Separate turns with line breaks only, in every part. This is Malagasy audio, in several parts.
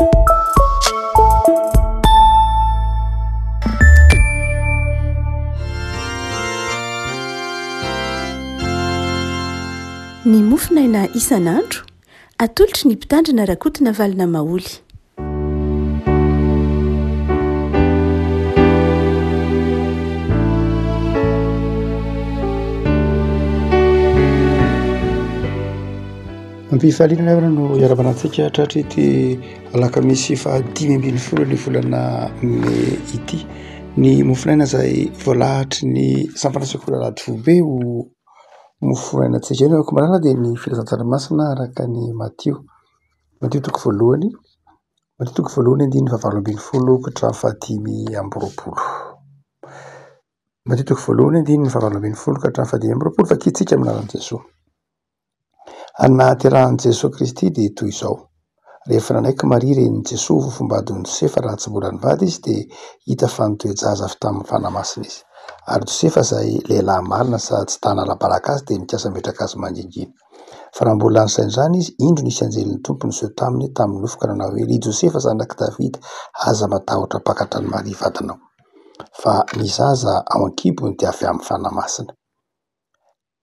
Ny mofinaina isan'andro atolotry ny mpitandrina rakotina valina maoly.
Ampifaliana avana no iaravanantsika hatratrity alakamisy fa 5 ny volana May ity. Ny mofinaina izay voalahatry ny sampanasak'olona Ladvobe ho mofinainantsika eny ako marana dia ny filazan-tsaramasinana araka ny Matio toko voalohany andiny fa 7 ka 5 Matio toko voalohany andiny fa 7 ka 5 fa kitsika aminaran'i Jesosy. Anatyrahan'i Jesosy Kristy dia toy izao: rehefa nanaiky Maria renin'i Jesosy fofombadin'i Josefa raha tsy mbola nivady izy dia hita fa nitoejaza avy tamin'ny fanamasina izy. Ary Josefa izay lehilahy marina sady tsy tanala-baraka azy dia nikasa metraka azy mangingina. Fa raha mbola nisain'izany izy, indro nisy anjelin'ny tompo niseho taminy tamin'ny nofoka nanao hoe: ry Josefa zanaky Davida, aza matahotra hampakatra ny Maria vadinao, fa ny zaza ao an-kibony dia avy amin'ny fanamasina.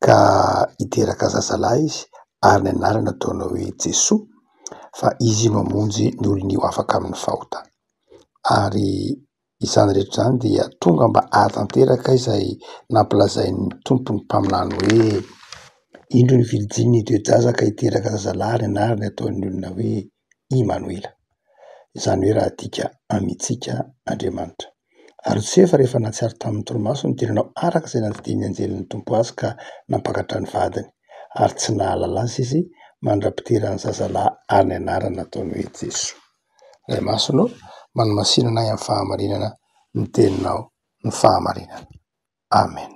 Ka hiteraka zazalahy izy ary ny anarana ataonao hoe Jesosy, fa izy no hamonjy ny olon'io afaka amin'ny fahotana. Ary izany rehetra izany dia tonga mba hahatanteraka izay nampilazain'ny tompony mpaminany hoe: indro ny Virjiny nitoejaza ka hiteraka zazalahy, ny anarany ataon'ny olona hoe Imanoela. Izany hoe raha adika amintsika Andriamanitra. Ary Josefa rehefa natsiary tamin'ny torimaso ny tenanao araka izay nanodidin'ny anjelin'ny tompo azy ka nampakatra ny vadiny. Ary tsy nahalala azy izy mandra-piterana ny zazalahy ary ny anarana ataony hoe Jesosy. Ray masonao manomasinana amin'ny fahamarinana ny teninao ny fahamarinana. Amen.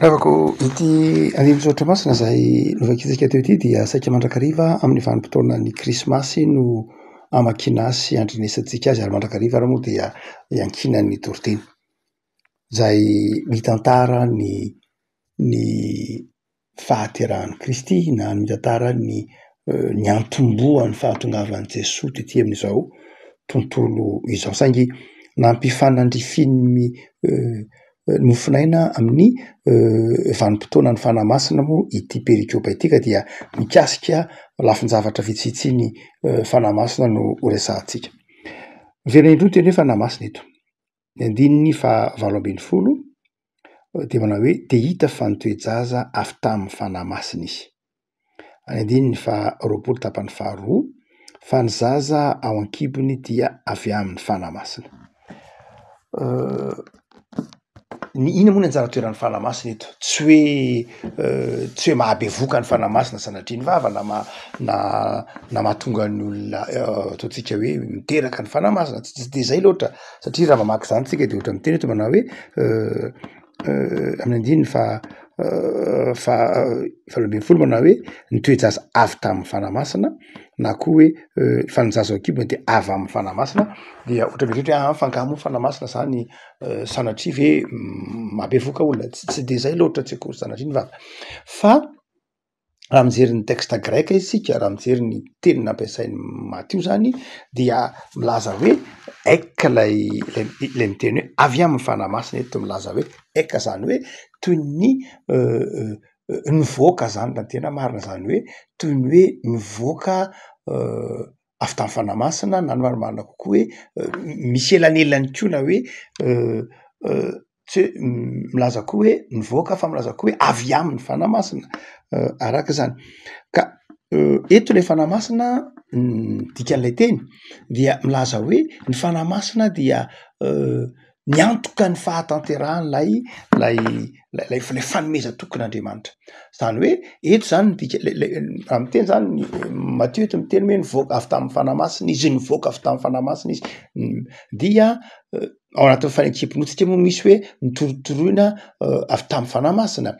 Ravako ity andimysaotra masina izay novakitsika teo ity dia saika mandrakariva amin'ny vanim-potoana ny krismasy no amakiana sy andrenesantsika azy. Ary mandrakariva ary moa dia iankinan'ny torteny izay mitantara ny fahaterahan'i Kristy na mitantara ny antombohan'ny fahatongavan'i Jesosy tetỳ amin'izao tontolo izao. Saingy nampifanandrifin'ny mofinaina amin'ny vanim-potoana ny fanamasina moa ity perikopy ity, ka dia mikasika lafin-javatra vitsivitsy ny fanamasina no resahantsika. Verina indroa teny hoe fanamasina eto. Ny andininy fa 7 dia manao hoe: dia hita fa nitoejaza avy tamin'ny fanamasina izy. Any andininy fa 20 tapany faharoa, fa ny zaza ao an-kibony dia avy amin'ny fanamasina. Ina moa ny anjara toeran'ny fanamasina eto? Tsy hoe mahabevoka ny fanamasina sanatria ny vava na mahatonga ny olona ataontsika hoe miteraka ny fanamasina, tsy dia izay loatra, satria raha mamaky izany tsika dia ohatra miteny eto manao hoe amin'ny andininy fa 7 manao hoe nitoejaza avy tamin'ny fanamasina, na koa hoe fa ny zaza ao an-kibony dia avy amin'ny fanamasina. Dia ohatra mieritreritra hoe fangamo ny fanamasina izany sanatria ve mahabevoka olona, tsy dia izay loatra, tsy akory sanatria ny vava. Fa raha mijery ny texte greka isika, raha mijery ny teny nampiasain'ny Matio zany, dia milaza hoe eka ilay miteny hoe avy amin'ny fanamasina eto, milaza hoe eka, zany hoe toy ny nivoaka zany, na tena marina zany hoe toy ny hoe nivoaka avy tamin'ny fanamasina, na ny marimarina kokoa hoe misy elanelany koa, na hoe tsy hoe milaza koa hoe nivoaka, fa milaza koa hoe avy amin'ny fanamasina, araka izany. Ka eto ilay fanamasina, dikan'ilay teny dia milaza hoe ny fanamasina dia niantoka ny fahatanteran'ilay fanomeza tokon'Andriamanitra. Izany hoe eto zany raha miteny zany Matio eto miteny hoe nivoaka avy tamin'ny fanamasina izy, nivoaka avy tamin'ny fanamasina izy, dia ao anatin'ny fanaikim-pinoantsika moa misy hoe nitorotoroina avy tamin'ny fanamasina.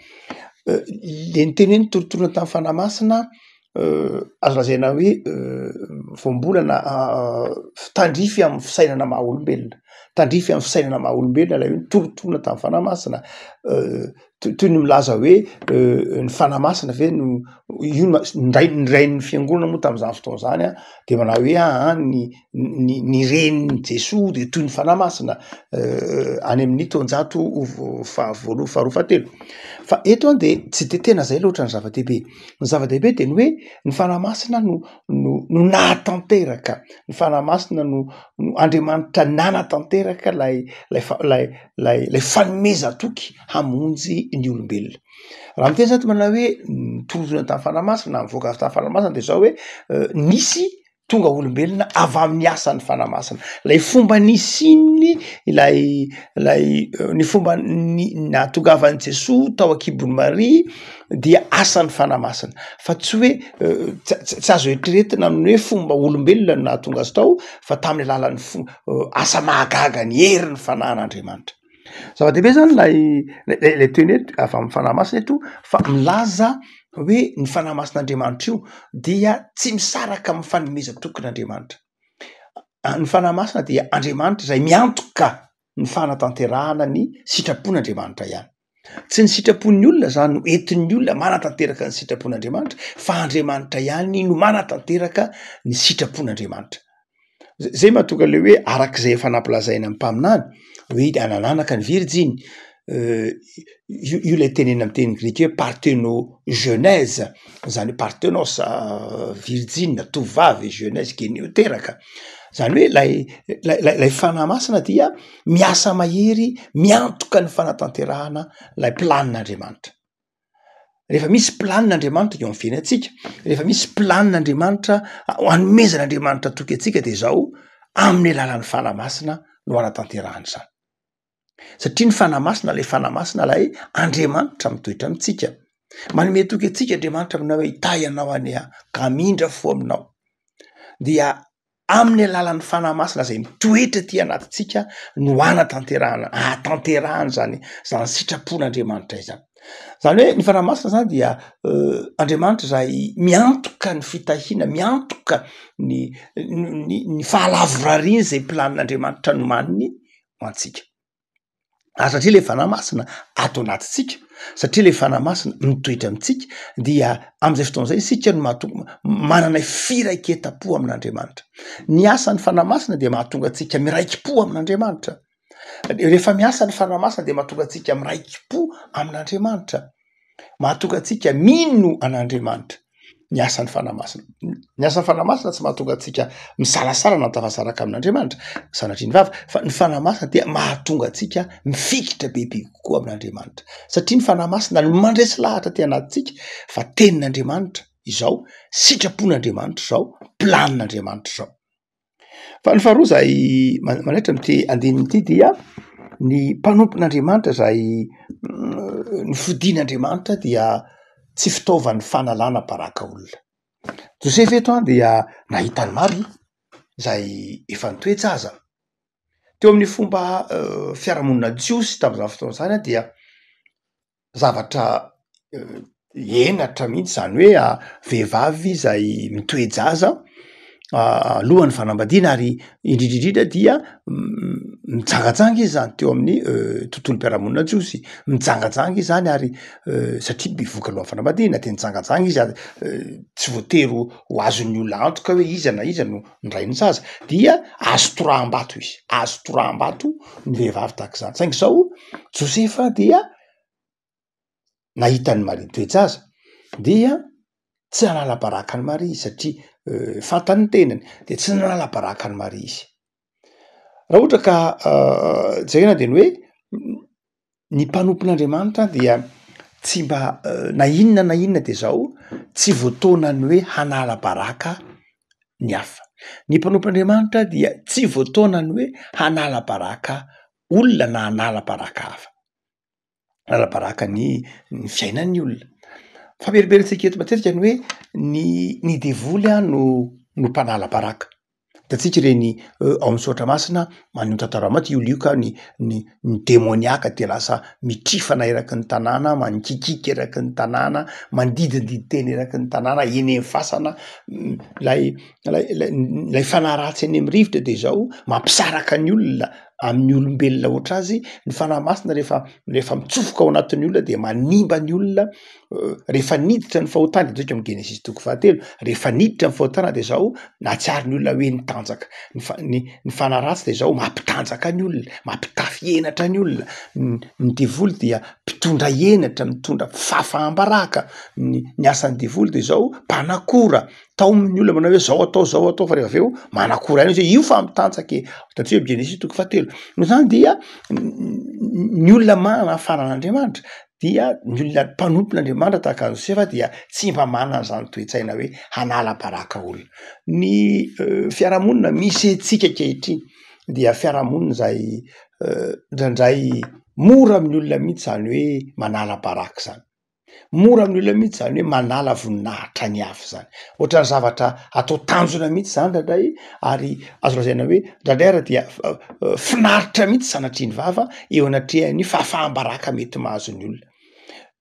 Le niteny hoe nitorotoroina tamin'ny fanamasina, azo lazaina hoe voambolana tandrify amin'ny fisainana maha olombelona, tandrify amin'ny fisainana maha olombelona ilay hoe torotorona tamin'ny fanamasina toy ny milaza hoe ny fanamasina ve no io nirain'ny fiangonana moa tamin'izany fotoana zany a de manao hoe ny renin'ny Jesoa de toy ny fanamasina any amin'ny taonjato faharoa fahatelo fa eto a de tsy de tena zay loatra ny zava-dehibe. Ny zava-dehibe de ny hoe ny fanamasina no nahatanteraka, ny fanamasina no Andriamanitra nanatanteraka lay fanomeza toky hamonjy ny olombelona. Raha miteny zany manao hoe torotona tamin'ny fanamasina mivoaka avy tamin'ny fanamasina de zao hoe nisy tonga olombelona avy amin'ny asan'ny fanamasina. Lay fomba nisiny ny fomba nahatongavan'i Jesoa tao akibon'i Maria dia asan'ny fanamasina fa tsy hoe tsy azo eritreretina amin'ny hoe fomba olombelona no nahatonga azy tao fa tamin'ny alalan'ny asa mahagaga ny herin'ny fanahin'Andriamanitra. Zava-dehibe zany lay teny eto avy amin'ny fanamasina eto fa milaza hoe ny fanamasin'Andriamanitra io dia tsy misaraka amin'ny fanomezana tokon'Andriamanitra. Ny fanamasina dia Andriamanitra izay miantoka ny fanatanterahana ny sitrapon'Andriamanitra ihany. Tsy ny sitrapon'ny olona zany no entin'ny olona manatanteraka ny sitrapon'Andriamanitra fa Andriamanitra ihany no manatanteraka ny sitrapon'Andriamanitra. Zay mahatonga le hoe arak'izay efa nampilazaina amin'ny mpaminany hoe anananaka ny Virjiny io lay tenena amin'ny teny grika hoe parthenogenèse zany parthenos Virjine tovavy genèse geneo teraka zany hoe lay fanamasina dia miasa mahery miantoka ny fanatanterahana lay planin'Andriamanitra. Rehefa misy planin'Andriamanitra eo amin'ny fiainantsika, rehefa misy planin'Andriamanitra hanomezan'Andriamanitra toky antsika de zao amin'ny alalan'ny fanamasina no anatanterahany zany. Satria ny fanamasina lay fanamasina lay Andriamanitra mitoetra amintsika. Manome toky antsika Andriamanitra aminao hoe itahy anao ania ka mindra fo aminao. Dia amin'ny alalan'ny fanamasina zay mitoetra ty anatintsika no anatanterahana, ahatanterahany zany sitrapon'Andriamanitra izany. Zany hoe ny fanamasina zany dia Andriamanitra zay miantoka ny fitahiana, miantoka ny fahalavorariany zay planin'Andriamanitra nomaniny ho antsika. Satria le fanamasina ato anatintsika, satria le fanamasina mitoetra amintsika dia am'izay fotoana zay isika no manana firaiketam-po amin'Andriamanitra. Ny asan'ny fanamasina dia mahatonga antsika miraiki-po amin'Andriamanitra. Rehefa miasa ny fanamasina dia mahatonga antsika miraiki-po amin'Andriamanitra. Mahatonga antsika mino an'Andriamanitra. Ny asan'ny fanamasina. Ny asan'ny fanamasina tsy mahatonga antsika misalasala na tafasaraka amin'Andriamanitra, sanatria ny vava, fa ny fanamasina dia mahatonga antsika mifikitra bebe kokoa amin'Andriamanitra. Satria ny fanamasina no mandresy lahatra ty anatintsika fa tenin'Andriamanitra izao, sitrapon'Andriamanitra izao, planin'Andriamanitra izao. Fa ny faharoa zay manaitra am'ty andinin'ity dia ny mpanompon'Andriamanitra zay ny fidin'Andriamanitra dia tsy fitaovan'ny fanalana baraka olona. Josepha eto dia nahitany Maria zay efa nitoejaza. Teo amin'ny fomba fiarahamonina jiosy tamin'izany fotoana zany dia zavatra henatra mihitsy zany hoe vehivavy zay mitoejaza alohan'ny fanambadiana ary indrindrindrindra dia mijangajanga izy zany teo amin'ny tontolom-piarahamonina jiosy. Mijangajanga izy zany ary satria mivoaka alohan'ny fanambadiana de mijangajanga izy ary tsy voatery ho azon'ny olona antoka hoe iza na iza no ndray ny zaza dia azo toraham-bato izy. Azo toraham-bato ny vehivavy tahaka izany. Saingy zao Josepha dia nahitany Maria mitoejaza dia tsy nanala baraka ny Maria satria fantany tenany de tsy nanala baraka ny Maria izy. Raha ohatra ka jerena de ny hoe ny mpanompon'Andriamanitra dia tsy mba na inona de zao tsy voataonany hoe hanala baraka ny hafa. Ny mpanompon'Andriamanitra dia tsy voataonany hoe hanala baraka olona na hanala baraka hafa. Hanala baraka ny fiainan'ny olona. Fa beriberentsika eto matetika ny hoe ny devoly no mpanala baraka. Hitantsika reny ao amin'ny Saotra Masina maneho tantara maty Iolioka ny demoniaka de lasa mitrifana eraky ny tanàna, manikikika eraky ny tanàna, mandidindidy teny eraky ny tanàna, eny amin'ny fasana lay fanahy ratsy eny amin'ny rivotra de zao mampisaraka ny olona amin'ny olombelona oatra azy ny fanahy masina rehefa mitsofoka ao anatin'ny olona de manimba ny olona rehefa niditra ny fahotana tsika amin'ny Genesis 3:7 rehefa niditra ny fahotana de zao natsiary ny olona hoe nitanjaka ny fanahy ratsy de zao mampitanjaka ny olona mampitafy henatra ny olona ny devoly dia mpitondra henatra mitondra fahafahambaraka ny asan'ny devoly de zao mpanakora tao amin'ny olona manao hoe zao atao fa rehefa aveo manakora azy io fa mitanjaka hitantsika hoe Genesis 3:7 no zany dia ny olona manana faran'Andriamanitra dia ny olona mpanompon'Andriamanitra tahaka ny Josefa dia tsy mba manana zany toe-tsaina hoe hanala baraka olona ny fiarahamonina misy etsika ankehitriny dia fiarahamonina zay ndraindray mora amin'ny olona mihitsy zany hoe manala baraka zany mora amin'ny olona mihitsy zany hoe manala voninahitra ny afo zany ohatran'ny zavatra atao tanjona mihitsy zany ndraindray ary azo lazaina hoe ndraindray ara dia finaritra mihitsy sanatriany vava eo anatrehany fahafahambaraka mety mahazo ny olona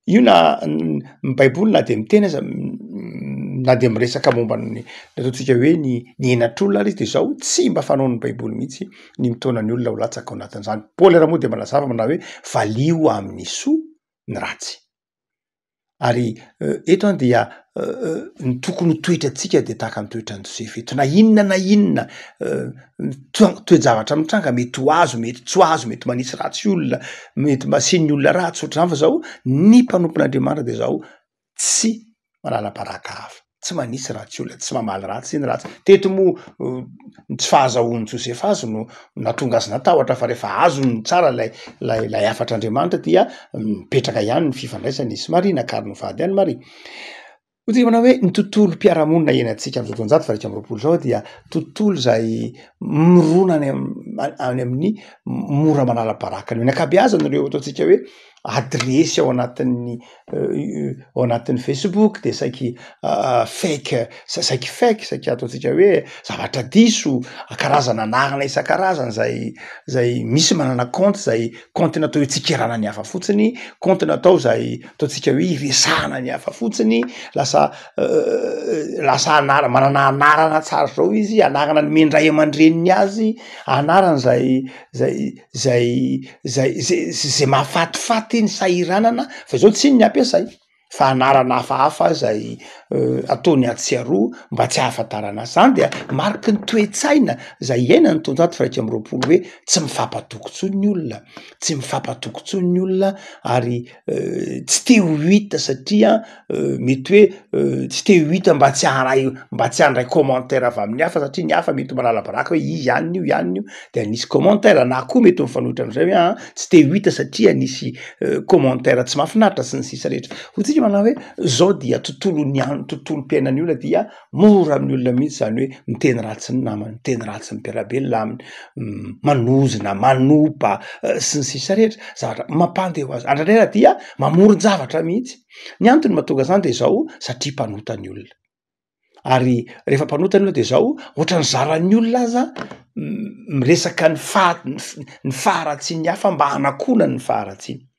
io na ny baiboly na de miteny aza na de miresaka momba ny ataontsika hoe ny henatr'olona ary izy de zao tsy mba fanao ny baiboly mihitsy ny mitaonany olona ho latsaka ao anatin'izany Paoly raha moa de manazava manao hoe valio amin'ny soa ny ratsy ary eto any dia ny tokony toetratsika de tahaka ny toetrany Josefy eto na inona toe-javatra mitranga mety ho azo mety tsy ho azo mety manisy ratsy olona mety masiny olona ratsy ohatr' zany fa zao ny mpanompon'Andriamanitra de zao tsy manala baraka hafa tsy manisy ratsy olona tsy mamaly ratsy ny ratsy teto moa tsy fahazahoan'ny Josefa azy no natonga azy natahotra fa rehefa azo ny tsara lay afatr'Andriamanitra dia mipetraka ihany ny fifandraisany izy Maria nakariny vady ihany Maria hotsika manao hoe ny tontolo mpiarahamonina iainantsika amin'ny 1920 zao dia tontolo zay mirona any amin'ny mora manala baraka ny ankabeazany ireo ataontsika hoe adresy ao anatin'ny Facebook de saiky fake ataontsika hoe zavatra diso karazana anarana isan-karazany zay misy manana compte zay compte natao tsikerana ny hafa fotsiny compte natao zay ataontsika hoe iresahana ny hafa fotsiny lasa manana anarana tsara zao izy anarana ny mendray aman-dreniny azy anarana zay mahafatifaty ny sahiranana fa zao tsy ny ampiasay fa anarana hafahafa zay ataony atsiaroa mba tsy hahafantarana zany dia mariky ny toe-tsaina zay iaina ny tonjato faraika amby roapolo hoe tsy mifampatokotsony ny olona tsy mifampatokotsony ny olona ary tsy te ho hita satria mety hoe tsy te ho hita mba tsy handray commentaire avy amin'ny hafa satria ny hafa mety manala baraka hoe izy ihany io de nisy commentaire na koa mety mifanohitra am'izay hoe tsy te ho hita satria nisy commentaire tsy mahafinaritra sy ny sisa rehetra hotsika manao hoe zao dia tontolo mpiainany olona dia mora amin'ny olona mihitsy zany hoe miteny ratsy ny namany miteny ratsy ny mpiarabelona aminy manozona manopa sy ny sisa rehetra zavatra mampandeha ho azy andraindray raha dia mamoron-javatra mihitsy ny antony mahatonga zany de zao satria mpanota ny olona ary rehefa mpanota ny olona de zao ohatran'ny zaran'ny olona aza miresaka ny faharatsiny hafa mba hanakonany ny faharatsiny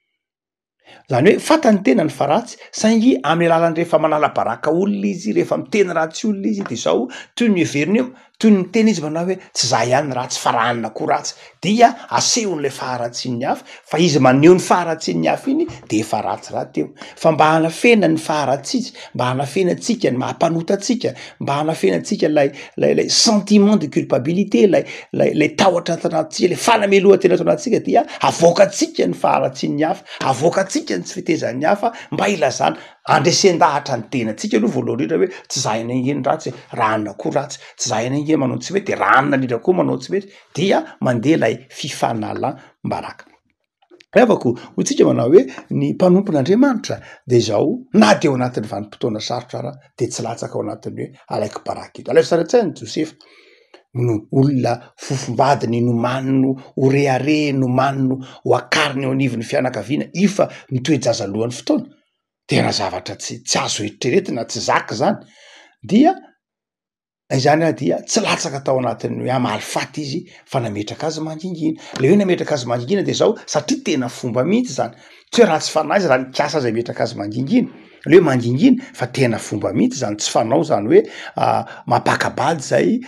zany hoe fatany tena ny faratsy saingy amin'ny alalany rehefa manala baraka olona izy rehefa miteny ratsy olona izy de zao toy ny heveriny eo toy ny tena izy manao hoe tsy za ihany ratsy fa ranona ko ratsy dia asehon'le faharatsian'ny hafa fa izy maneho ny faharatsian'ny hafa iny de efa ratsy raty eo fa mba hanafena ny faharatsitsy mba hanafenatsika ny mahampanota-tsika mba hanafenatsika lay sentiment de culpabilité lay tahotra atanatsika le fanameloha-tena ato anatsika dia avoakatsika ny faharatsian'ny hafa avoakatsika ny tsy fitezan'ny hafa mba ilazana andresen-dahatra ny tenatsika aloha voalohany indrindra hoe tsy za ina ingeny ratsy ranona koa ratsy tsy za ina ingeny manao tsy mety ranona indrindra koa manao tsy mety dia mandeha lay fifanala-mbaraka revako hotsika manao hoe ny mpanompon'Andriamanitra de zao na de ao anatin'ny vanim-potoana sarotra ara de tsy latsaka ao anatiny hoe alaiky baraka ito alaiky saratsainy Josefa no olona fofombadiny no manino ho rehare no manino ho akariny eo anivon'ny fianakaviana ifa mitoejazalohany fotoana tena zavatra tsy azo eritreretina tsy zaka zany dia izany raha dia tsy latsaka tao anatiny hoe amaly faty izy fa nametraka azy mangingina le hoe nametraka azy mangingina de zao satria tena fomba mihitsy zany tsy hoe ratsy fanahy izy raha nikasa azy ametraka azy mangingina le hoe mangingina fa tena fomba mihitsy zany tsy fanao zany hoe mapakabady zay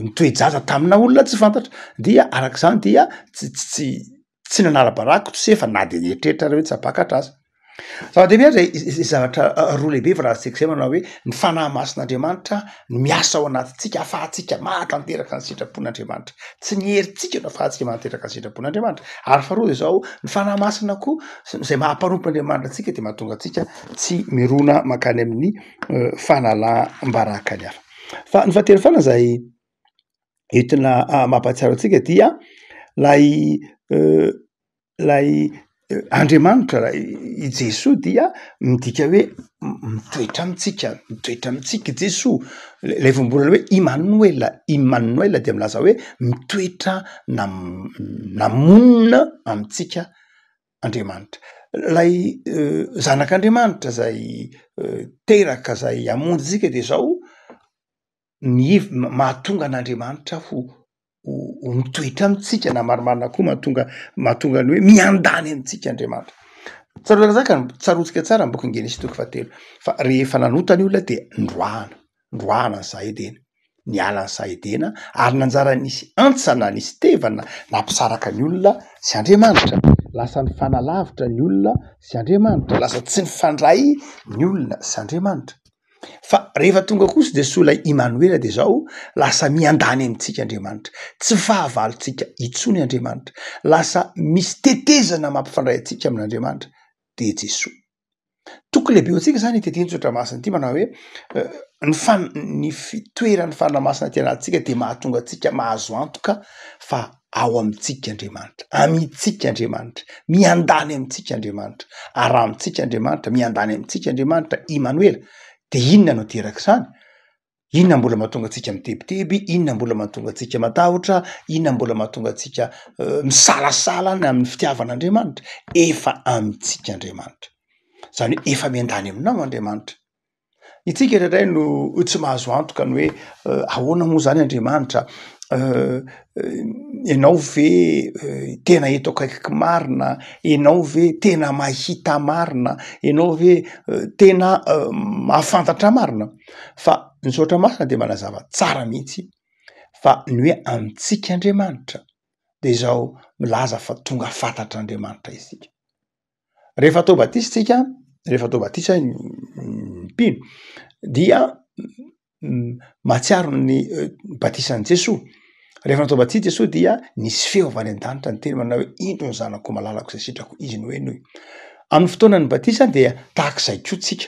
nitoejaza tamina olona tsy fantatra dia arak'izany dia tsy nanara-barako tsefa na de eritreretra hoe tsy apakatra azy zava-dehibe zay zavatra roa lehibe varahantsika zay manao hoe ny fanahy masin'Andriamanitra no miasa ao anatintsika ahafahantsika mahatanteraka ny sitrapon'Andriamanitra tsy ny herintsika no ahafahantsika mahatanteraka ny sitrapon'Andriamanitra ary faharoa de zao ny fanahy masina koa zay mahampanompo Andriamanitra antsika de mahatonga antsika tsy mirona makany amin'ny fanalaham-baraka ny hafa fa ny fahatelo fana zay entina mampatsiaro antsika dia lay Andriamanitra i Jesosy dia midika hoe mitoetra amitsika Jesosy lay vombolana hoe Immanuel dia milaza hoe mitoetra namonina amitsika Andriamanitra lay zanak'Andriamanitra zay teraka zay amonjy tsika de zao mahatonga an'Andriamanitra ho mitoetra amitsika na marimarina koa mahatonga ny hoe miandany amitsika Andriamanitra tsaroaka zaka tsarotsika tsara ny boky Genesis toko 7 fa rehefa nanota ny olona de ndroana ny sahedena niala ny sahedena ary nanjara nisy antsana nisy tevana nampisaraka ny olona sy Andriamanitra lasa ny fanalavitra ny olona sy Andriamanitra lasa tsy nifandray ny olona sy Andriamanitra fa rehefa tonga kosa de solay Immanuel de zao lasa miandany amitsika Andriamanitra tsy fahavalontsika itsony Andriamanitra lasa misy tetezana mampifandray atsika amin'Andriamanitra de Jesosy tokony lehibe atsika zany tetenjotra masina ty manao hoe ny fitoeran'ny fanamasina ty anatintsika de mahatonga atsika mahazo antoka fa ao amitsika Andriamanitra amitsika Andriamanitra miandany amitsika Andriamanitra ara amitsika Andriamanitra miandany amitsika Andriamanitra Immanuel de inona no teraka izany inona mbola mahatonga atsika mitebiteby inona mbola mahatonga atsika matahotra inona mbola mahatonga atsika misalasala ny amin'ny fitiavan'Andriamanitra efa amitsika Andriamanitra zany hoe efa miandany aminao Andriamanitra itsika indray no tsy mahazo antoka ny hoe ahoana moa zany Andriamanitra ianao ve tena eto akaiky marina ianao ve tena mahita marina ianao ve tena mahafantatra marina fa ny saotra masina de manazava tsara mihitsy fa ny hoe amitsika Andriamanitra de zao milaza fa tonga fantatr'Andriamanitra isika rehefa atao batisa ny mpino dia mahatsiaro ny batisan'i Jesosy rehefa natao batisa Jesosy dia nisy feo avy any an-danitra ny teny manao hoe indro ny zanako malalako zay sitrako izy no enoy amin'ny fotoanany batisa dia tahak'izay koa tsika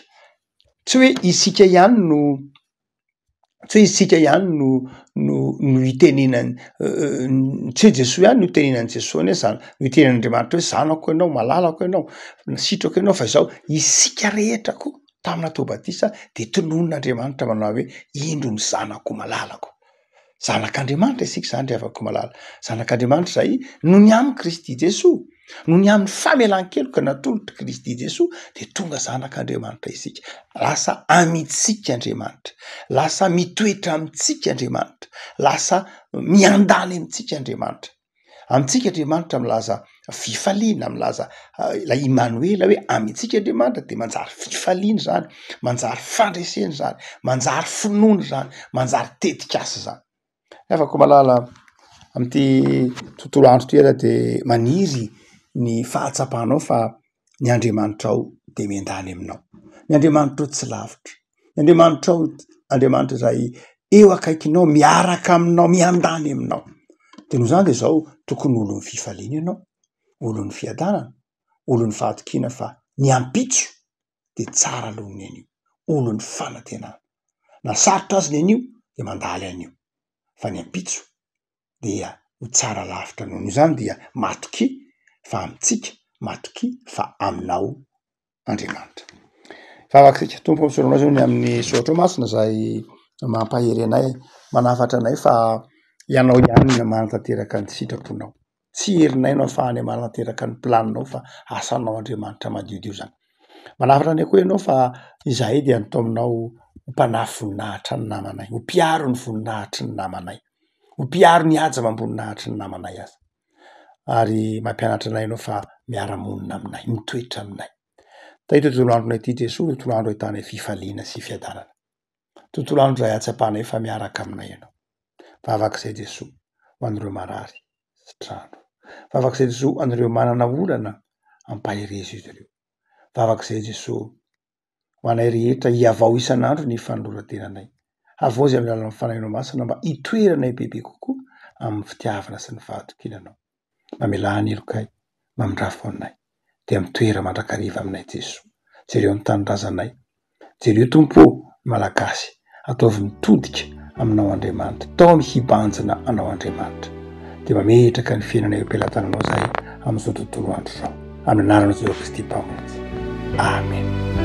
tsy hoe isika ihany no itenenany tsy hoe Jesosy ihany no itenenany Jesosy ne zany no itenen'Andriamanitra hoe zanako ianao malalako ianao sitrako ianao fa izao isika rehetra koa tamina tao batisa de tononon'Andriamanitra manao hoe indro ny zanako malalako zanak'Andriamanitra isika zany rehavako malala zanak'Andriamanitra zay no ny amin'ny Kristy Jesosy no ny amin'ny famelan-keloka natolotry Kristy Jesosy de tonga zanak'Andriamanitra isika lasa amitsika Andriamanitra lasa mitoetra amitsika Andriamanitra lasa miandany amitsika Andriamanitra amitsika Andriamanitra milaza fifaliana milaza ilay Immanuel hoe amitsika Andriamanitra de manjary fifaliana zany manjary fandresena zany manjary finoana zany manjary tetikasa zany afaka malala amty tontolo andro ty de maniry ny fahatsapanao fa ny Andriamanitra ao de miandany aminao ny Andriamanitra ao tsy lavitra ny Andriamanitra ao Andriamanitra zay eo akaikinao miaraka aminao miandany aminao de noho zany de zao tokony olo ny fifaliana ianao olo ny fiadanana olo ny fahatokiana fa ny ampitso de tsara aloha ny anio olo ny fanantenana na sarotra azy ny anio de mandaly anio fa ny ampitso dia ho tsara lavitra noho izany dia matoky fa amitsika matoky fa aminao Andriamanitra vavakitsika tompo misoronao zao ny amin'ny sotra masina zay mampahery anay manafatra anay fa ianao ihany manatanteraka ny sitraponao tsy herinay no ahafahany manatanteraka ny planinao fa asanao Andriamanitra madiodio zany manafatra anay koa ianao fa izahay dia natao aminao mpanahy voninahitra ny namanay ho piaro ny voninahitry ny namanay ho piaro ny haja mamboninahitry ny namanay azy ary mampianatra anay ianao fa miara-monina aminay mitoetra aminay Tahita tontolo andronay ity Jesosy tontolo andro ahitana fifaliana sy fiadanana. Tontolo andro izay hatsapanay fa miaraka aminay ianao. Vavak'izay Jesosy ho an'ireo marary sy trano. Vavak'izay Jesosy ho an'ireo manana olana ampaherezo izy ireo. Vavak'izay Jesosy ho anay rehetra hiavao isan'andro ny fanoloran-tenanay. Havozy amin'ny alalan'ny fanahinao masina mba hitoeranay bebe kokoa amin'ny fitiavana sy ny fahatokinanao. Mamelany elokay, mamindrafo aminay. Dia mitoera mandrakariva aminay Jesosy. Jereo ny tanindrazanay. Jereo Tompo malagasy. Ataovy mitodika aminao Andriamanitra. Tao mihibanjina anao Andriamanitra. Dia mametraka ny fiainanay am-pelantananao izay amin'izao tontolo andro izao. Amin'ny anaran'i Jesosy Kristy Mpamody. Amen.